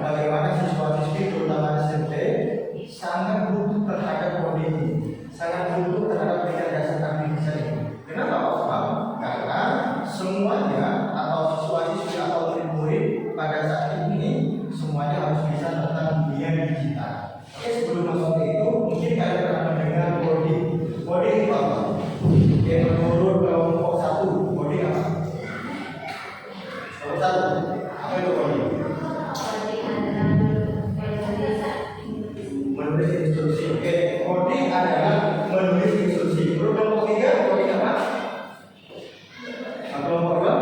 bagaimana siswa-siswi terutama SMP sangat butuh terhadap kode ini, sangat butuh terhadap pendidikan dasar artificial ini. Kenapa Pak? Karena semuanya atau siswa-siswi atau murid-murid pada saat ini semuanya harus bisa tentang dunia digital. Oke, sebelum masuk ke itu, mungkin kalian pernah mendengar coding. Coding itu apa? Yang menurut kelompok 1, coding apa? Kelompok 1, apa itu coding? Menulis instruksi. Oke, coding adalah menulis instruksi. Menurut kelompok 3, coding apa? Kelompok 2?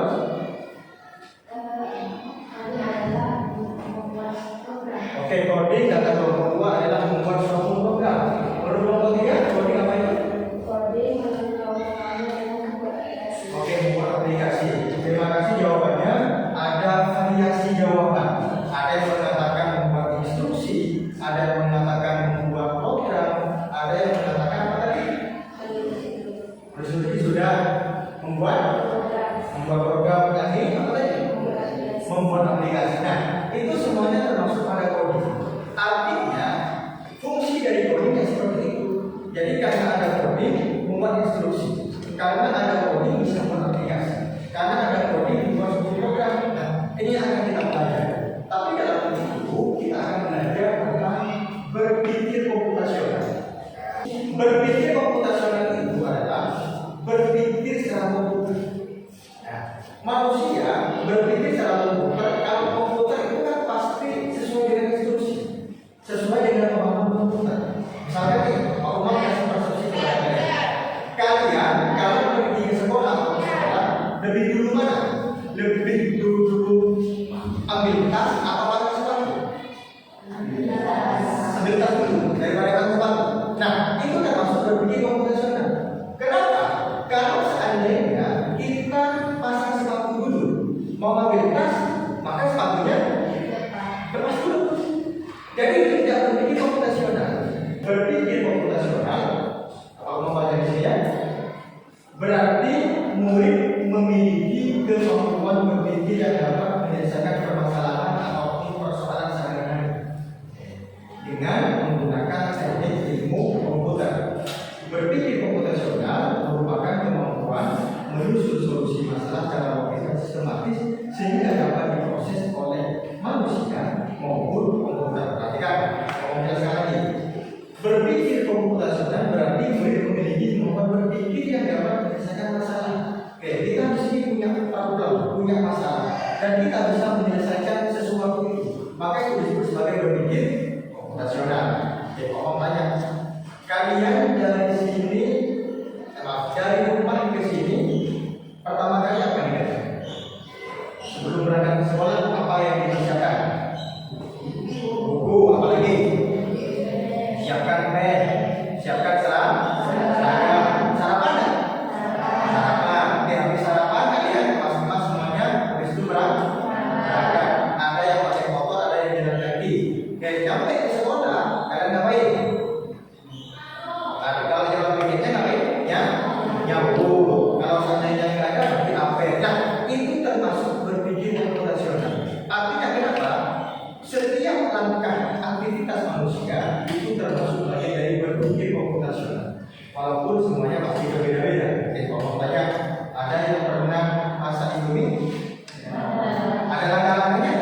Oke, coding kata kelompok 2 adalah membuat suatu program. Menurut kelompok 3, coding apa itu? Oke, membuat aplikasi. Terima kasih jawabannya. Ada variasi jawaban. Ada yang mengatakan membuat instruksi, ada yang mengatakan membuat program, ada yang mengatakan apa tadi? Resolusi sudah membuat program tadi apa tadi? Membuat aplikasi. Nah, itu semuanya termasuk pada coding. Artinya fungsi dari coding seperti itu. Jadi karena ada coding membuat instruksi, karena ada coding bisa membuat aplikasi, karena ada coding membuat suatu program. Nah, ini akan kita pelajari. Tapi dalam itu kita akan belajar tentang berpikir komputasional. Berpikir komputasional itu adalah berpikir secara komputer. Nah, manusia berpikir secara komputer. Kalau komputer itu kan pasti sesuai dengan instruksi, sesuai dengan pemahaman komputer. Misalnya nih, aku mau kasih persepsi kepada kalian, kalau pergi ke sekolah atau sekolah, lebih dulu mana? Lebih dulu ambil tas atau pakai sepatu? Ambil tas dulu daripada pakai sepatu. Nah, itu termasuk berpikir komputasional. Kenapa? Kalau seandainya kita pasang sepatu dulu, mau ambil tas, maka sepatunya lepas dulu. Jadi itu tidak berpikir komputasional. Berpikir komputasional, kalau membaca di sini ya, berarti murid memiliki kemampuan berpikir yang dapat menyelesaikan permasalahan ataupun persoalan sehari-hari dengan menggunakan teknik ilmu komputer. Berpikir komputasional merupakan kemampuan menyusun solusi masalah secara logis dan sistematis sehingga dapat diproses oleh manusia maupun komputer. Perhatikan, komputer lagi. Berpikir komputasional berarti murid memiliki kemampuan berpikir yang dapat menyelesaikan masalah. Oke, kita di sini punya problem, punya masalah, dan kita bisa menyelesaikan sesuatu itu. Maka itu disebut sebagai berpikir komputasional. Oke, mau tanya, kalian dari sini, dari rumah ke sini, pertama kali apa nih? Sebelum berangkat ke sekolah, apa yang dikerjakan? Buku, apa lagi? Siapkan pen, siapkan seragam, sarapan ya? Sarapan. Oke, habis sarapan kalian mas-mas semuanya habis itu berangkat. Ada yang pakai motor, ada yang jalan kaki. Oke, sampai ke sekolah kalian ngapain? Kalau jalan kakinya ngapain? Ya, nyapu. Kalau seandainya nggak ada, berarti apa? Nah, itu termasuk berpikir komputasional. Artinya kenapa? Setiap langkah aktivitas manusia itu termasuk bagian dari berpikir komputasional. Walaupun semuanya pasti berbeda-beda. Kalau tanya, ada yang pernah masak Indomie? Ada langkah-langkahnya?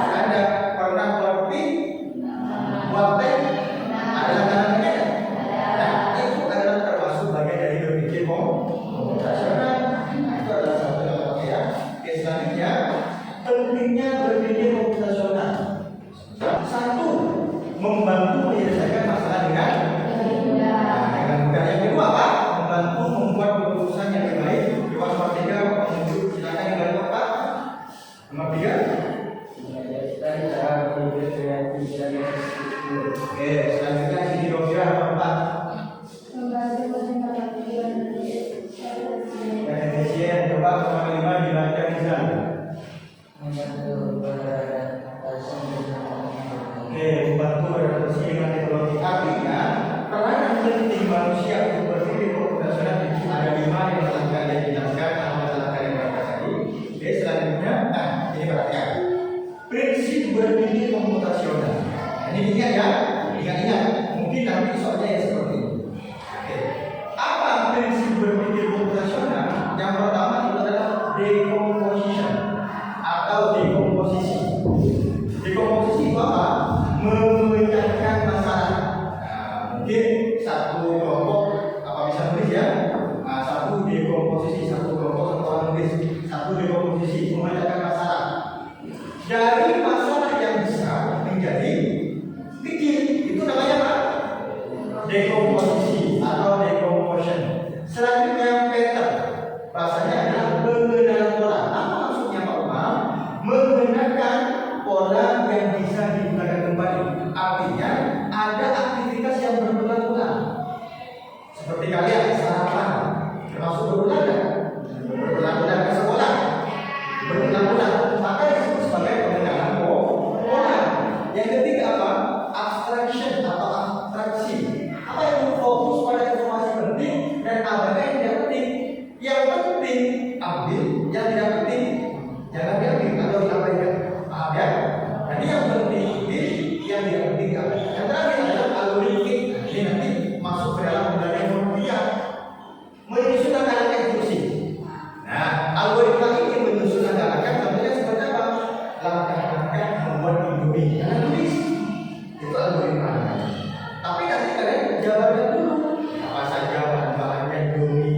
Ada. Pernah buat mie? Buat teh? Ada langkah-langkahnya? Nah, itu adalah termasuk bagian dari berpikir komputasional. Itu adalah satu contoh ya. Oke, selanjutnya pentingnya berpikir komputasional. Satu, membantu menyelesaikan masalah dengan mudah. Yang kedua apa? Membantu membuat keputusan yang lebih baik. Coba nomor 3, menunjuk silakan yang baru apa? Nomor 3. Oke, selanjutnya sini Dovira nomor 4. Yang efisien, coba nomor 5 dibaca Rizal. Oke, membantu beradaptasi dengan teknologi. Artinya peranan penting manusia untuk berpikir komputasional itu ada 5 yang telah kalian jelaskan atau telah kalian baca tadi. Oke, selanjutnya, nah ini perhatikan. Prinsip prinsip berpikir komputasional. Ini ingat ya, ingat-ingat. Mungkin nanti soalnya ya seperti ini. Oke. Apa prinsip berpikir komputasional? Yang pertama itu adalah decomposition atau dekomposisi. Dekomposisi itu apa? Memecahkan masalah. Mungkin satu kelompok apa bisa nulis ya? Satu dekomposisi, satu kelompok satu orang nulis. Satu dekomposisi memecahkan masalah. Dari masalah yang besar menjadi kecil, itu namanya apa? Dekomposisi atau decomposition. Selanjutnya pattern, bahasanya adalah pengenalan pola. Apa maksudnya Pak Umar? Menggunakan pola yang bisa digunakan kembali. Artinya ada aktivitas yang berulang-ulang. Seperti kalian sarapan, termasuk berulang kan? Berulang-ulang ke sekolah, berulang-ulang. Maka disebut sebagai pengenalan pola. Yang ketiga apa? Abstraction atau abstraksi. Apa yang fokus pada informasi penting dan apa yang tidak penting. Yang penting ambil, yang tidak penting jangan diambil atau diabaikan. Paham ya? Jadi yang penting ambil, yang tidak penting diabaikan. Yang terakhir adalah algoritmik. Ini nanti masuk ke dalam budaya informatika. Menyusun langkah eksekusi. Nah, algoritma ini menyusun langkah-langkah contohnya seperti apa? Langkah-langkah membuat Indomie. Jangan tulis. Itu algoritma. Tapi nanti kalian jabarkan dulu apa saja bahan-bahannya Indomie.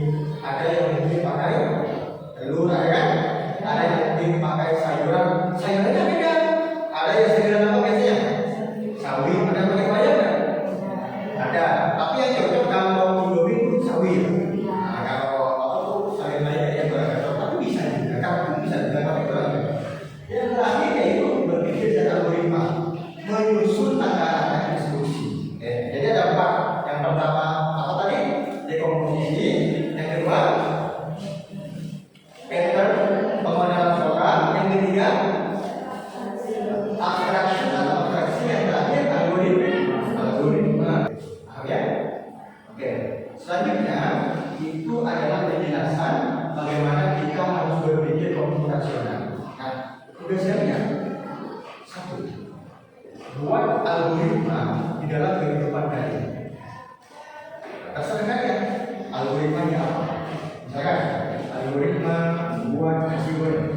Ada yang mungkin pakai telur, ada kan? Ada yang mungkin pakai sayuran. Sayurannya beda. Ada yang sayuran apa biasanya? Sawi. Ada yang pakai bayam kan? Ada. Tapi yang cocok kalau Indomie itu sawi. Nah, kalau apa tuh sayur lainnya yang kurang cocok, tapi bisa juga. Kan bisa juga pakai kurang cocok. Yang terakhir yaitu berpikir secara algoritma, menyusun langkah-langkah eksekusi. Jadi ada 4. Yang pertama apa tadi? Dekomposisi. Yang kedua pattern, pengenalan pola. Yang ketiga abstraction atau abstraksi. Yang terakhir algoritma. Paham ya? Oke. Selanjutnya itu adalah penjelasan bagaimana kita harus berpikir komputasional. Nah, tugasnya satu, buat algoritma di dalam kehidupan kalian. Terserah kalian algoritmanya apa. Misalkan algoritma buat nasi goreng,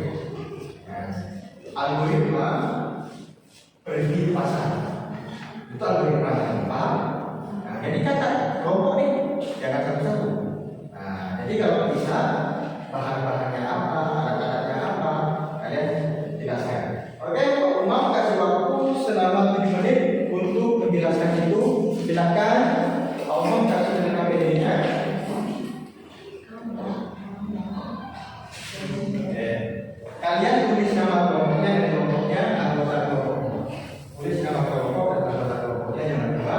algoritma pergi ke pasar, itu algoritma yang paham. Nah, jadi catat kelompok nih, jangan satu-satu. Nah, jadi kalau bisa bahan-bahannya apa, alat-alatnya apa, kalian jelaskan. Oke, Pak Umar kasih waktu selama 7 menit untuk menjelaskan itu. Silakan Pak Umar kasih dengan KPD-nya. Kalian tulis nama kelompoknya dan kelompoknya, anggota kelompoknya. Tulis nama kelompok dan anggota kelompoknya yang kedua.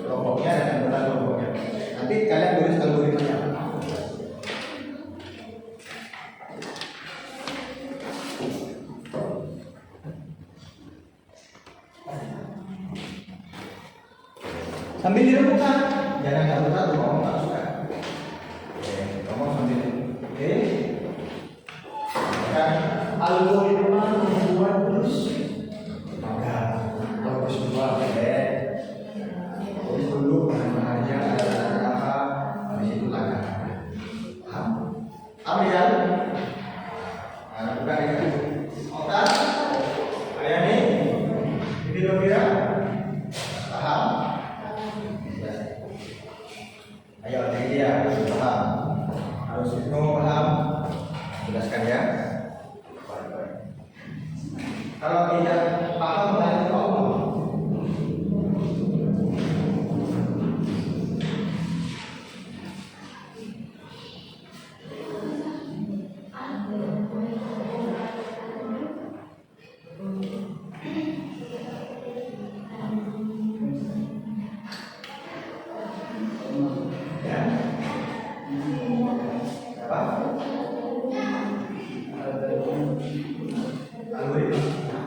Kelompoknya dan anggota kelompoknya. Nanti kalian tulis algoritmanya. Sambil dirembukan, jangan satu-satu, ngomong tak suka. Ngomong sambil, oke. Nah, algoritma membuat terus, maka terus dua bebek. Tulis dulu bahan-bahannya ada apa, habis itu langkah. Paham? Apa ya? Nah, bukan itu. Otak, kalian ini, kira-kira paham? Ayo, ini dia paham. Harus itu paham. Jelaskan ya. Kalau tidak paham, tanya ke Allah. Algoritma.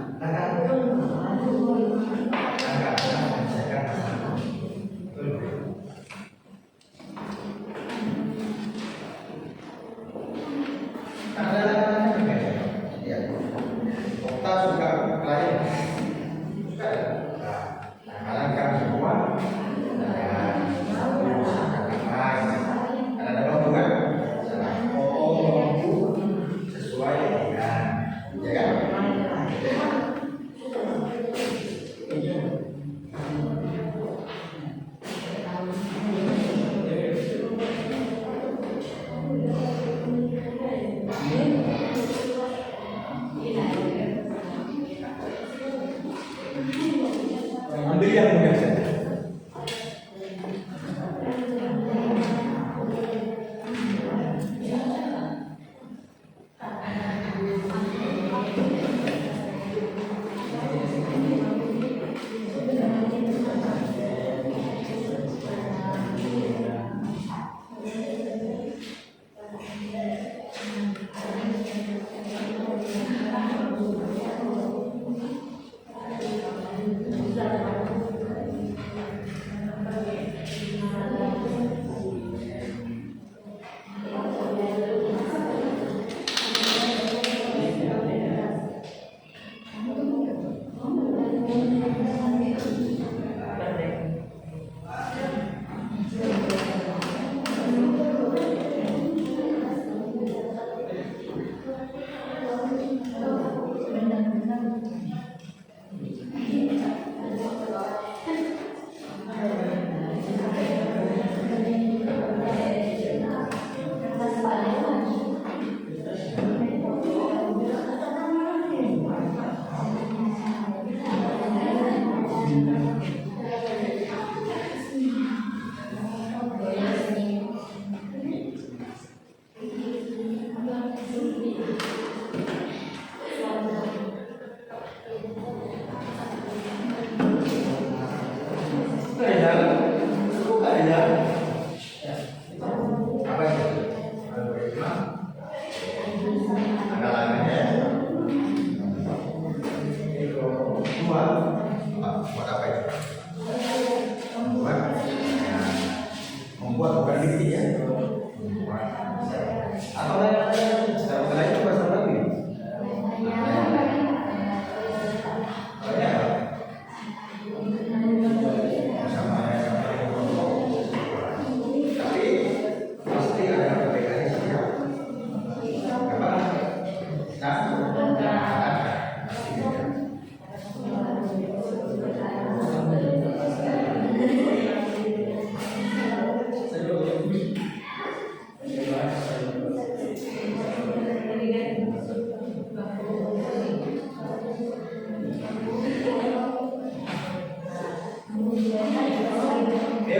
yang mudah saja.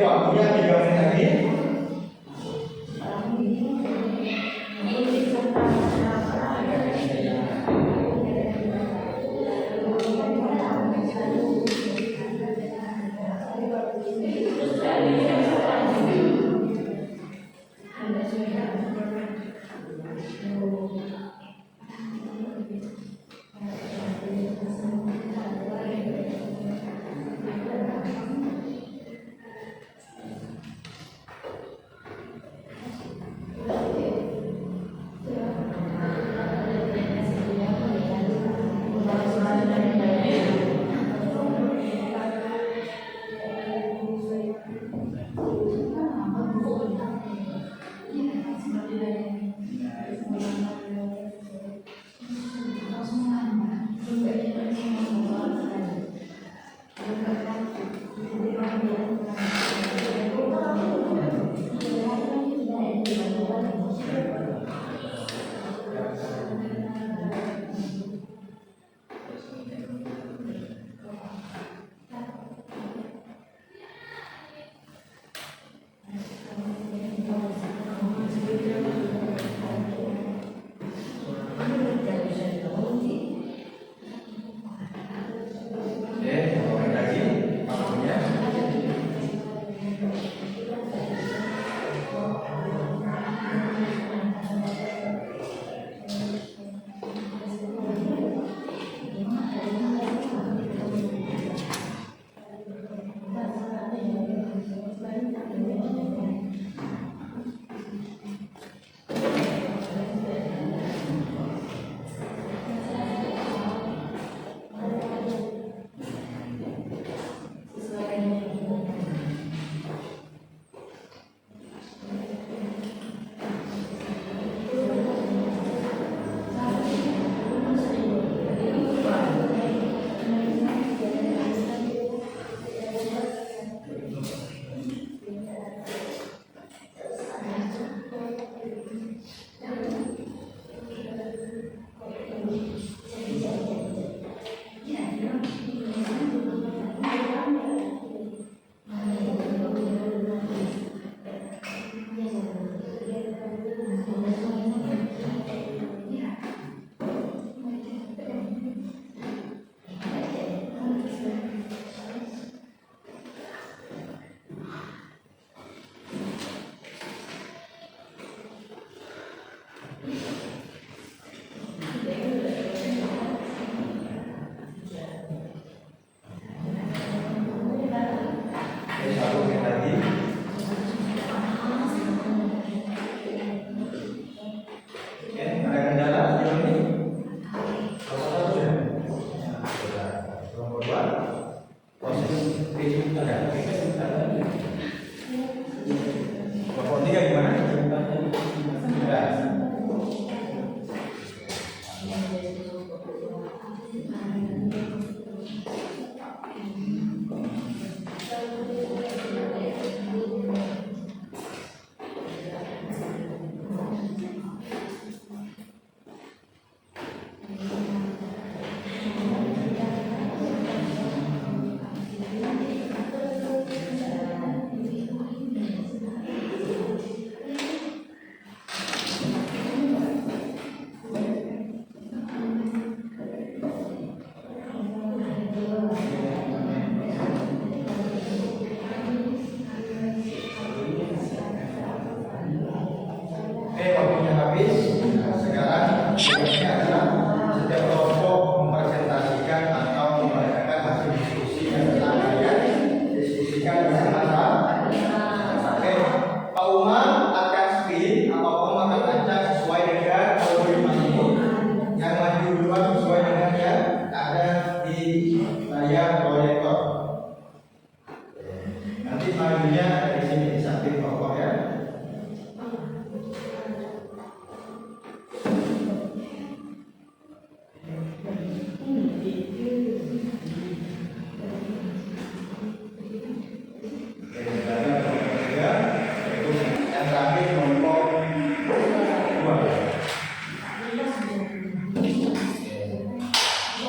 Waktunya 3 menit lagi.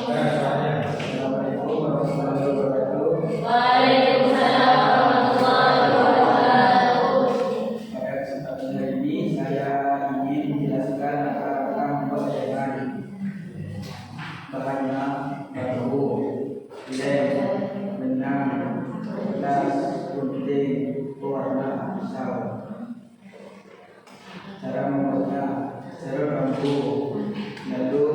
Assalamualaikum warahmatullahi wabarakatuh. Waalaikumsalam warahmatullahi wabarakatuh. Pada kesempatan hari ini saya ingin menjelaskan tentang persaingan bahannya baru, lem, benang, kertas, gunting, pewarna, pisau. Cara membuatnya: secara bambu, lalu